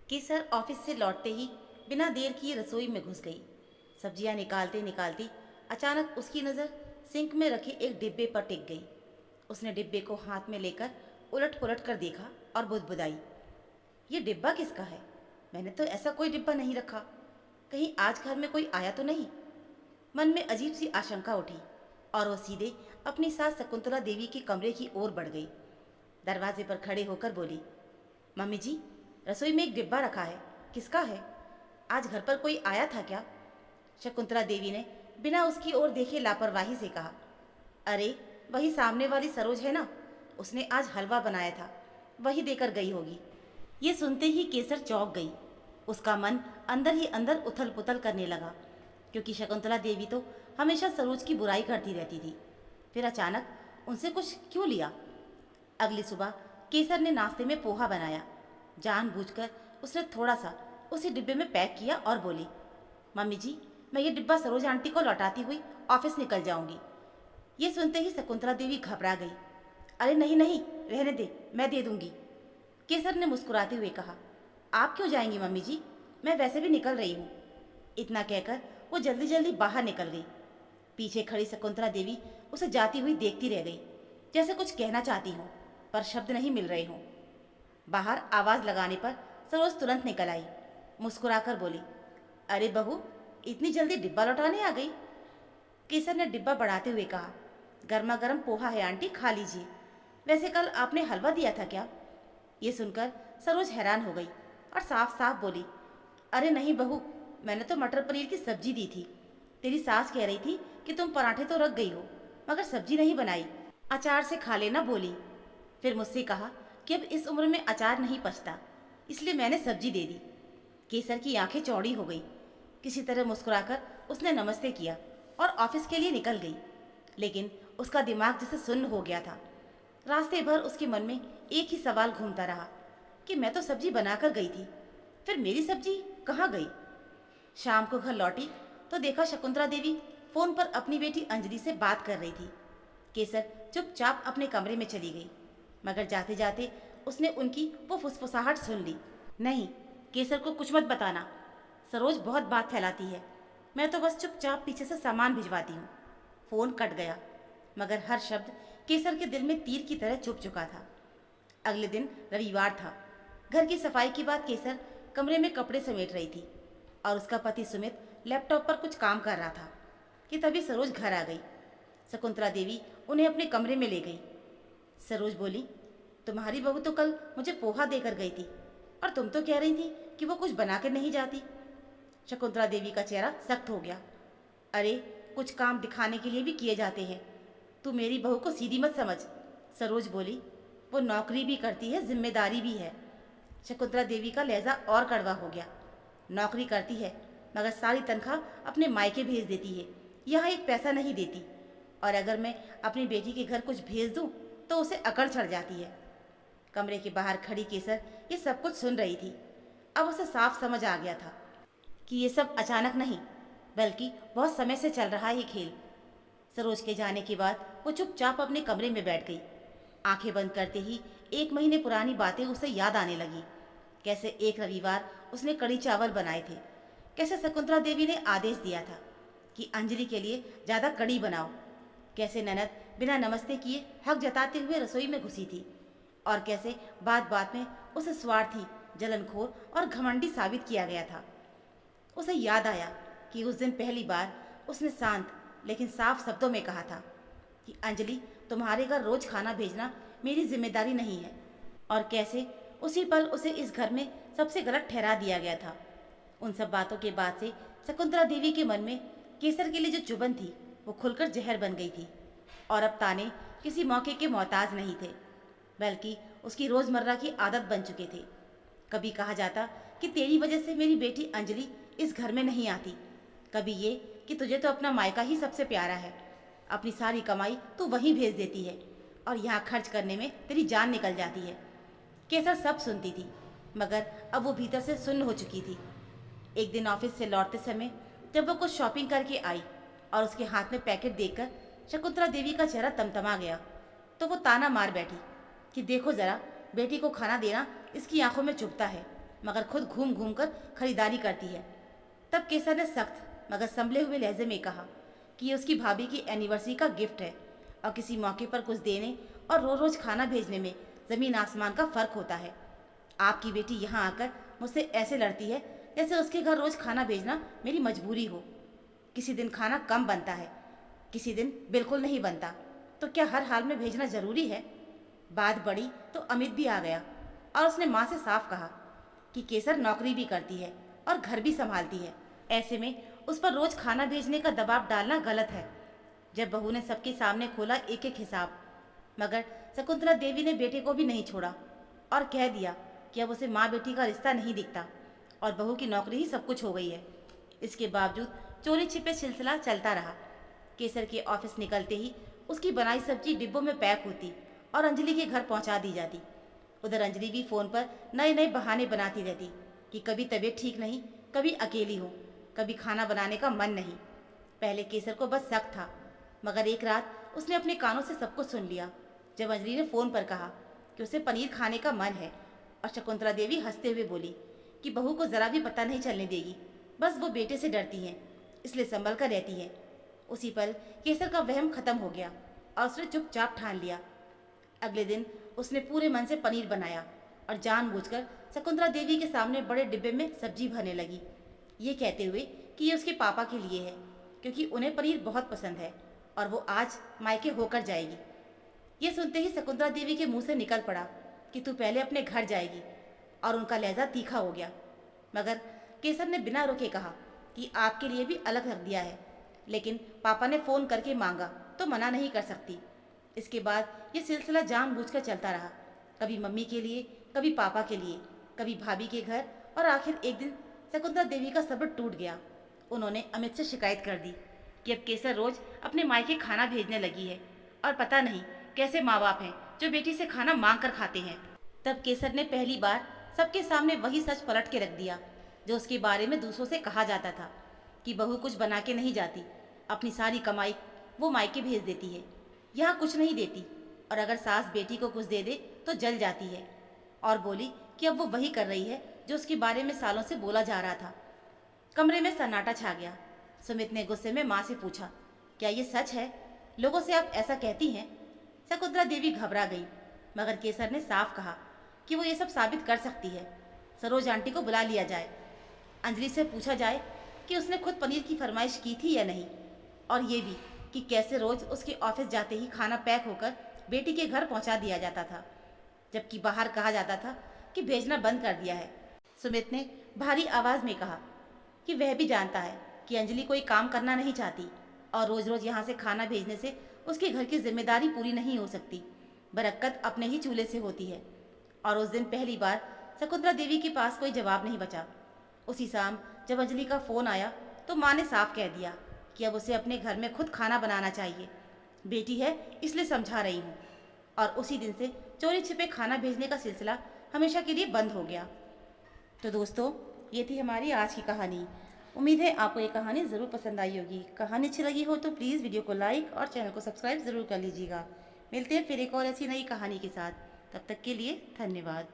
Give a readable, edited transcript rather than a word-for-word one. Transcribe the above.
केसर office से लौटते ही बिना देर किए रसोई में घुस गई। सब्जियां निकालते निकालती अचानक उसकी नज़र सिंक में रखे एक डिब्बे पर टिक गई। उसने डिब्बे को हाथ में लेकर उलट पुलट कर देखा और बुदबुदाई, ये डिब्बा किसका है? मैंने तो ऐसा कोई डिब्बा नहीं रखा। कहीं आज घर में कोई आया तो नहीं? मन में अजीब सी आशंका उठी और वह सीधे अपनी सास शकुंतला देवी के कमरे की ओर बढ़ गई। दरवाजे पर खड़े होकर बोली, मम्मी जी, रसोई में एक डिब्बा रखा है, किसका है? आज घर पर कोई आया था क्या? शकुंतला देवी ने बिना उसकी ओर देखे लापरवाही से कहा, अरे वही सामने वाली सरोज है ना, उसने आज हलवा बनाया था, वही देकर गई होगी। ये सुनते ही केसर चौंक गई। उसका मन अंदर ही अंदर उथल पुथल करने लगा, क्योंकि शकुंतला देवी तो हमेशा सरोज की बुराई करती रहती थी। फिर अचानक उनसे कुछ क्यों लिया? अगली सुबह केसर ने नाश्ते में पोहा बनाया। जानबूझकर उसने थोड़ा सा उसी डिब्बे में पैक किया और बोली, मम्मी जी, मैं ये डिब्बा सरोज आंटी को लौटाती हुई ऑफिस निकल जाऊंगी। ये सुनते ही शकुंतला देवी घबरा गई। अरे नहीं नहीं, रहने दे, मैं दे दूंगी। केसर ने मुस्कुराते हुए कहा, आप क्यों जाएंगी मम्मी जी, मैं वैसे भी निकल रही हूँ। इतना कहकर वो जल्दी जल्दी बाहर निकल गई। पीछे खड़ी शकुंतला देवी उसे जाती हुई देखती रह गई, जैसे कुछ कहना चाहती हूँ पर शब्द नहीं मिल रहे हों। बाहर आवाज़ लगाने पर सरोज तुरंत निकल आई। मुस्कुराकर बोली, अरे बहू, इतनी जल्दी डिब्बा लौटाने आ गई? केसर ने डिब्बा बढ़ाते हुए कहा, गर्मा गर्म पोहा है आंटी, खा लीजिए। वैसे कल आपने हलवा दिया था क्या? ये सुनकर सरोज हैरान हो गई और साफ साफ बोली, अरे नहीं बहू, मैंने तो मटर पनीर की सब्जी दी थी। तेरी सास कह रही थी कि तुम पराठे तो रख गई हो, मगर सब्जी नहीं बनाई, अचार से खा लेना बोली। फिर मुझसे कहा कि अब इस उम्र में अचार नहीं पचता, इसलिए मैंने सब्जी दे दी। केसर की आंखें चौड़ी हो गई। किसी तरह मुस्कुराकर उसने नमस्ते किया और ऑफिस के लिए निकल गई। लेकिन उसका दिमाग जैसे सुन्न हो गया था। रास्ते भर उसके मन में एक ही सवाल घूमता रहा कि मैं तो सब्जी बनाकर गई थी, फिर मेरी सब्जी कहाँ गई? शाम को घर लौटी तो देखा शकुंतला देवी फोन पर अपनी बेटी अंजलि से बात कर रही थी। केसर चुपचाप अपने कमरे में चली गई, मगर जाते जाते उसने उनकी वो फुसफुसाहट सुन ली। नहीं, केसर को कुछ मत बताना, सरोज बहुत बात फैलाती है, मैं तो बस चुपचाप पीछे से सामान भिजवाती हूँ। फोन कट गया, मगर हर शब्द केसर के दिल में तीर की तरह चुभ चुका था। अगले दिन रविवार था। घर की सफाई के बाद केसर कमरे में कपड़े समेट रही थी और उसका पति सुमित लैपटॉप पर कुछ काम कर रहा था कि तभी सरोज घर आ गई। शकुंतला देवी उन्हें अपने कमरे में ले गई। सरोज बोली, तुम्हारी बहू तो कल मुझे पोहा देकर गई थी और तुम तो कह रही थी कि वो कुछ बना कर नहीं जाती। शकुंतला देवी का चेहरा सख्त हो गया। अरे, कुछ काम दिखाने के लिए भी किए जाते हैं, तू मेरी बहू को सीधी मत समझ। सरोज बोली, वो नौकरी भी करती है, जिम्मेदारी भी है। शकुंतला देवी का लहजा और कड़वा हो गया। नौकरी करती है मगर सारी तनख्वाह अपने मायके भेज देती है, यहाँ एक पैसा नहीं देती, और अगर मैं अपनी बेटी के घर कुछ भेज दूँ तो उसे अकड़ चढ़ जाती है। कमरे के बाहर खड़ी केसर ये सब कुछ सुन रही थी। अब उसे साफ समझ आ गया था कि ये सब अचानक नहीं, बल्कि बहुत समय से चल रहा है खेल। सरोज के जाने के बाद वो चुपचाप अपने कमरे में बैठ गई। आंखें बंद करते ही 1 महीने पुरानी बातें उसे याद आने लगी। कैसे एक रविवार उसने कड़ी चावल बनाए थे, कैसे शकुंतला देवी ने आदेश दिया था कि अंजलि के लिए ज़्यादा कड़ी बनाओ, कैसे ननद बिना नमस्ते किए हक जताते हुए रसोई में घुसी थी, और कैसे बात बात में उसे स्वार्थी, जलनखोर और घमंडी साबित किया गया था। उसे याद आया कि उस दिन पहली बार उसने शांत लेकिन साफ शब्दों में कहा था कि अंजलि, तुम्हारे घर रोज खाना भेजना मेरी जिम्मेदारी नहीं है, और कैसे उसी पल उसे इस घर में सबसे गलत ठहरा दिया गया था। उन सब बातों के बाद से शकुंतला देवी के मन में केसर के लिए जो चुभन थी वो खुलकर जहर बन गई थी, और अब ताने किसी मौके के मोहताज नहीं थे, बल्कि उसकी रोज़मर्रा की आदत बन चुके थे। कभी कहा जाता कि तेरी वजह से मेरी बेटी अंजलि इस घर में नहीं आती, कभी ये कि तुझे तो अपना मायका ही सबसे प्यारा है, अपनी सारी कमाई तू वहीं भेज देती है और यहाँ खर्च करने में तेरी जान निकल जाती है। केसर सब सुनती थी, मगर अब वो भीतर से सुन्न हो चुकी थी। एक दिन ऑफिस से लौटते समय जब वो कुछ शॉपिंग करके आई और उसके हाथ में पैकेट देखकर शकुंतला देवी का चेहरा तमतमा गया, तो वो ताना मार बैठी कि देखो ज़रा, बेटी को खाना देना इसकी आंखों में चुभता है, मगर खुद घूम घूम कर खरीदारी करती है। तब केसर ने सख्त मगर संभले हुए लहजे में कहा कि ये उसकी भाभी की एनिवर्सरी का गिफ्ट है और किसी मौके पर कुछ देने और रोज़ रोज़ खाना भेजने में ज़मीन आसमान का फ़र्क होता है। आपकी बेटी यहाँ आकर मुझसे ऐसे लड़ती है जैसे उसके घर रोज़ खाना भेजना मेरी मजबूरी हो। किसी दिन खाना कम बनता है, किसी दिन बिल्कुल नहीं बनता, तो क्या हर हाल में भेजना ज़रूरी है? बात बढ़ी तो अमित भी आ गया और उसने माँ से साफ कहा कि केसर नौकरी भी करती है और घर भी संभालती है, ऐसे में उस पर रोज़ खाना भेजने का दबाव डालना गलत है। जब बहू ने सबके सामने खोला एक एक हिसाब, मगर शकुंतला देवी ने बेटे को भी नहीं छोड़ा और कह दिया कि अब उसे माँ बेटी का रिश्ता नहीं दिखता और बहू की नौकरी ही सब कुछ हो गई है। इसके बावजूद चोरी छिपे सिलसिला चलता रहा। केसर के ऑफिस निकलते ही उसकी बनाई सब्जी डिब्बों में पैक होती और अंजलि के घर पहुंचा दी जाती। उधर अंजलि भी फ़ोन पर नए नए बहाने बनाती रहती कि कभी तबीयत ठीक नहीं, कभी अकेली हो, कभी खाना बनाने का मन नहीं। पहले केसर को बस शक था, मगर एक रात उसने अपने कानों से सब कुछ सुन लिया जब अंजलि ने फ़ोन पर कहा कि उसे पनीर खाने का मन है और शकुंतला देवी हंसते हुए बोली कि बहू को ज़रा भी पता नहीं चलने देगी, बस वो बेटे से डरती हैं, इसलिए संभल कर रहती है। उसी पल केसर का वहम खत्म हो गया और उसने चुपचाप ठान लिया। अगले दिन उसने पूरे मन से पनीर बनाया और जानबूझकर शकुंतला देवी के सामने बड़े डिब्बे में सब्जी भरने लगी, ये कहते हुए कि ये उसके पापा के लिए है क्योंकि उन्हें पनीर बहुत पसंद है और वो आज मायके होकर जाएगी। ये सुनते ही शकुंतला देवी के मुंह से निकल पड़ा कि तू पहले अपने घर जाएगी, और उनका लहजा तीखा हो गया। मगर केसर ने बिना रुके कहा कि आपके लिए भी अलग रख दिया है, लेकिन पापा ने फ़ोन करके मांगा तो मना नहीं कर सकती। इसके बाद ये सिलसिला जानबूझकर चलता रहा, कभी मम्मी के लिए, कभी पापा के लिए, कभी भाभी के घर, और आखिर एक दिन शकुंतला देवी का सब्र टूट गया। उन्होंने अमित से शिकायत कर दी कि अब केसर रोज़ अपने मायके खाना भेजने लगी है और पता नहीं कैसे माँ बाप हैं जो बेटी से खाना मांग कर खाते हैं। तब केसर ने पहली बार सबके सामने वही सच पलट के रख दिया जो उसके बारे में दूसरों से कहा जाता था कि बहू कुछ बना के नहीं जाती, अपनी सारी कमाई वो मायके भेज देती है, यहाँ कुछ नहीं देती, और अगर सास बेटी को कुछ दे दे तो जल जाती है। और बोली कि अब वो वही कर रही है जो उसके बारे में सालों से बोला जा रहा था। कमरे में सन्नाटा छा गया। सुमित ने गुस्से में माँ से पूछा, क्या ये सच है? लोगों से आप ऐसा कहती हैं? शकुंतला देवी घबरा गई, मगर केसर ने साफ कहा कि वो ये सब साबित कर सकती है। सरोज आंटी को बुला लिया जाए, अंजलि से पूछा जाए कि उसने खुद पनीर की फरमाइश की थी या नहीं, और ये भी कि कैसे रोज़ उसके ऑफिस जाते ही खाना पैक होकर बेटी के घर पहुंचा दिया जाता था, जबकि बाहर कहा जाता था कि भेजना बंद कर दिया है। सुमित ने भारी आवाज़ में कहा कि वह भी जानता है कि अंजलि कोई काम करना नहीं चाहती और रोज़ रोज़ यहाँ से खाना भेजने से उसके घर की जिम्मेदारी पूरी नहीं हो सकती, बरक्कत अपने ही चूल्हे से होती है। और उस दिन पहली बार शकुंतला देवी के पास कोई जवाब नहीं बचा। उसी शाम जब अंजलि का फ़ोन आया तो माँ ने साफ कह दिया कि अब उसे अपने घर में खुद खाना बनाना चाहिए, बेटी है इसलिए समझा रही हूँ। और उसी दिन से चोरी छिपे खाना भेजने का सिलसिला हमेशा के लिए बंद हो गया। तो दोस्तों, ये थी हमारी आज की कहानी। उम्मीद है आपको ये कहानी ज़रूर पसंद आई होगी। कहानी अच्छी लगी हो तो प्लीज़ वीडियो को लाइक और चैनल को सब्सक्राइब ज़रूर कर लीजिएगा। मिलते हैं फिर एक और ऐसी नई कहानी के साथ। तब तक के लिए धन्यवाद।